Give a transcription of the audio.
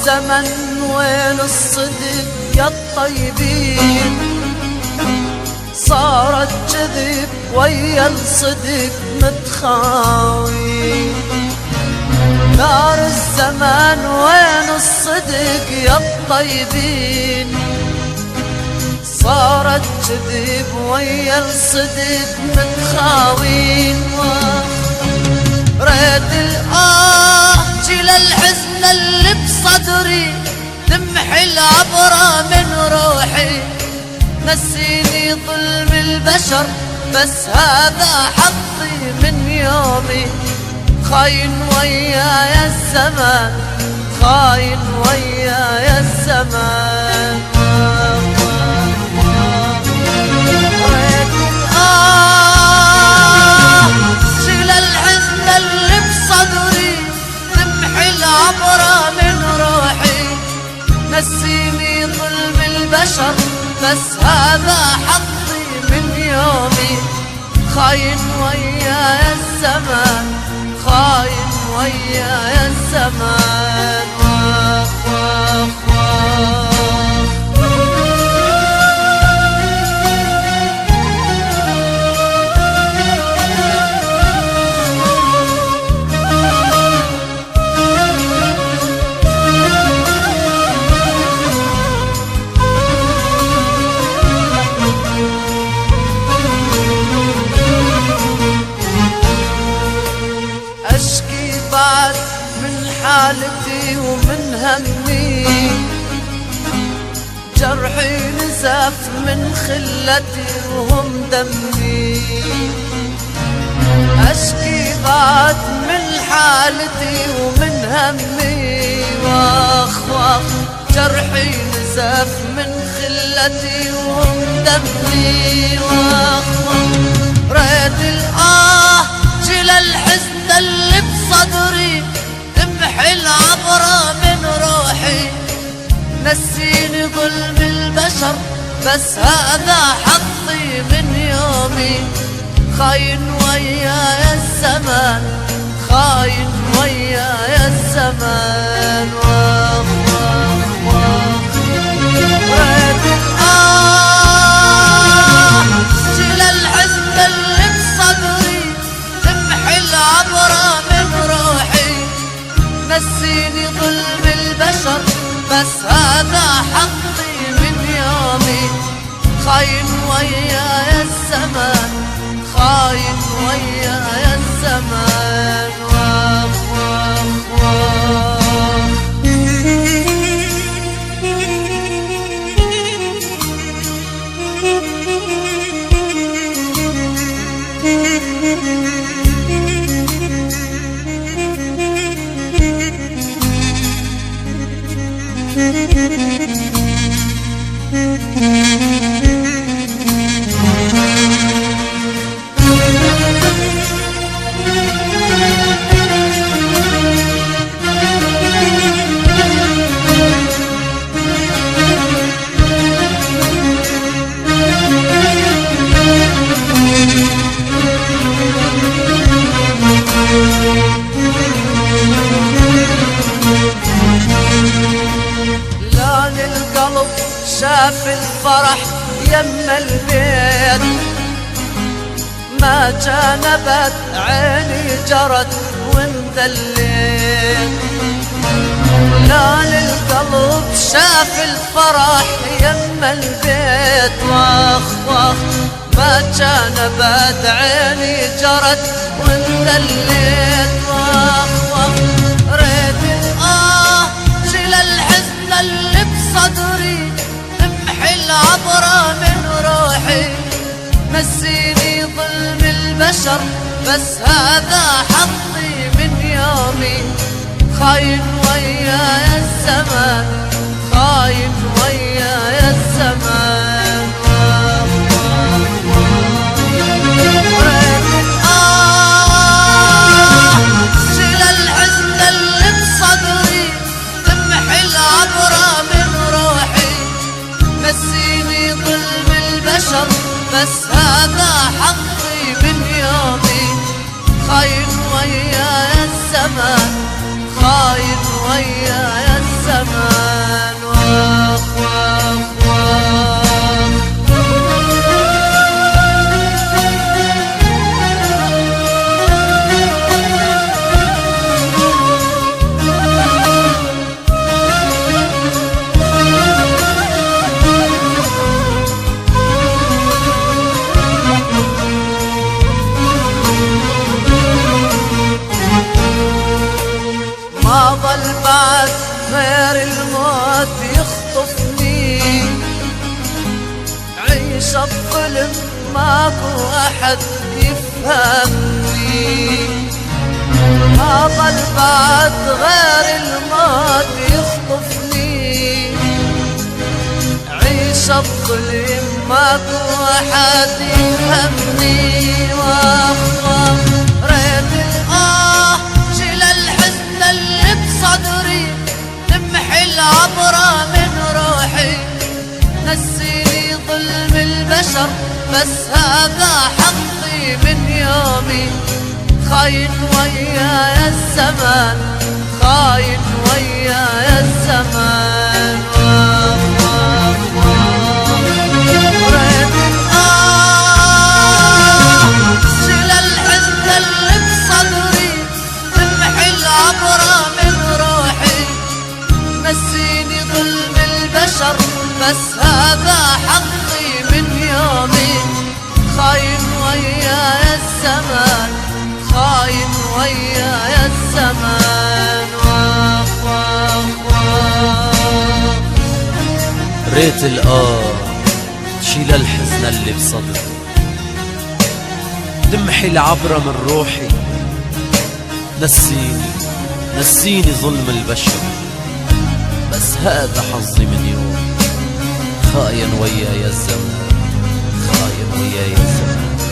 الزمن وين الصدق يا الطيبين؟ صارت كذب ويا الصدق متخاوي. دار الزمان وين الصدق يا الطيبين؟ صارت كذب ويا الصدق متخاوين. ريت جيل الحزن اللي بصدري تمحي العبرة من روحي. نسيني ظلم البشر بس هذا حظي من يومي. خاين وياي الزمان، خاين وياي الزمان. شيل الحزن اللي بصدري تمحي العبرة من روحي. نسيني ظلم البشر بس هذا حظي من يومي. خاين وياي الزمان، خاين وياي الزمان. واخ واخ واخ بعد من حالتي ومن همي. جرحي نزف من خلتي وهم دمي. أشكي بعد من حالتي ومن همي. واخ واخ جرحي نزف من خلتي وهم دمي. واخ واخ ريت جيل الحزن اللي بصدري تمحي العبرة من روحي. نسيني ظلم البشر بس هذا حظي من يومي. خاين وياي الزمان، خاين وياي الزمان. واخ واخ واخ ريت جيل الحزن اللي بصدري تمحي العبرة من روحي. نسيني ظلم البشر بس هذا حظي من يومي. خاين وياي الزمان، خاين وياي الزمان. واخ واخ واخ شاف الفرح يم البيت. ما جانبت عيني جرت وانذليت. لا للقلب شاف الفرح يما البيت واخ واخ ما كان بعد عيني جرت واندليت واخ واخ ريت شيل الحزن اللي بصدري تمحي العبرة من روحي نسيني ظلم البشر بس هذا حظي من يومي خاين وياي الزمان خاين وياي الزمان شيل الحزن اللي بصدري تمحي العبرة من روحي نسيني ظلم البشر بس هذا حظي من يومي خاين وياي الزمان خاين وياي الزمان واخ واخ واخ ما ظل بعد غير الموت يخطفني عيش بظلم ماكو احد يفهمني ما ظل بعد غير الموت يخطفني عيش بظلم ماكو احد يفهمني واخ واخ ريت شيل الحزن اللي بصدري تمحي العبرة من روحي نسيني ظلم البشر بس هذا حظي من يومي خاين وياي الزمان خاين وياي الزمان شيل الحزن اللي بصدري تمحي العبرة من روحي نسيني ظلم البشر بس هذا حظي من يومي خاين وياي الزمان خاين وياي الزمان واخ واخ واخ ريت تشيل الحزن اللي بصدري تمحي العبرة من روحي نسيني ظلم البشر بس هذا حظي من يوم خاين وياي الزمان خاين وياي الزمان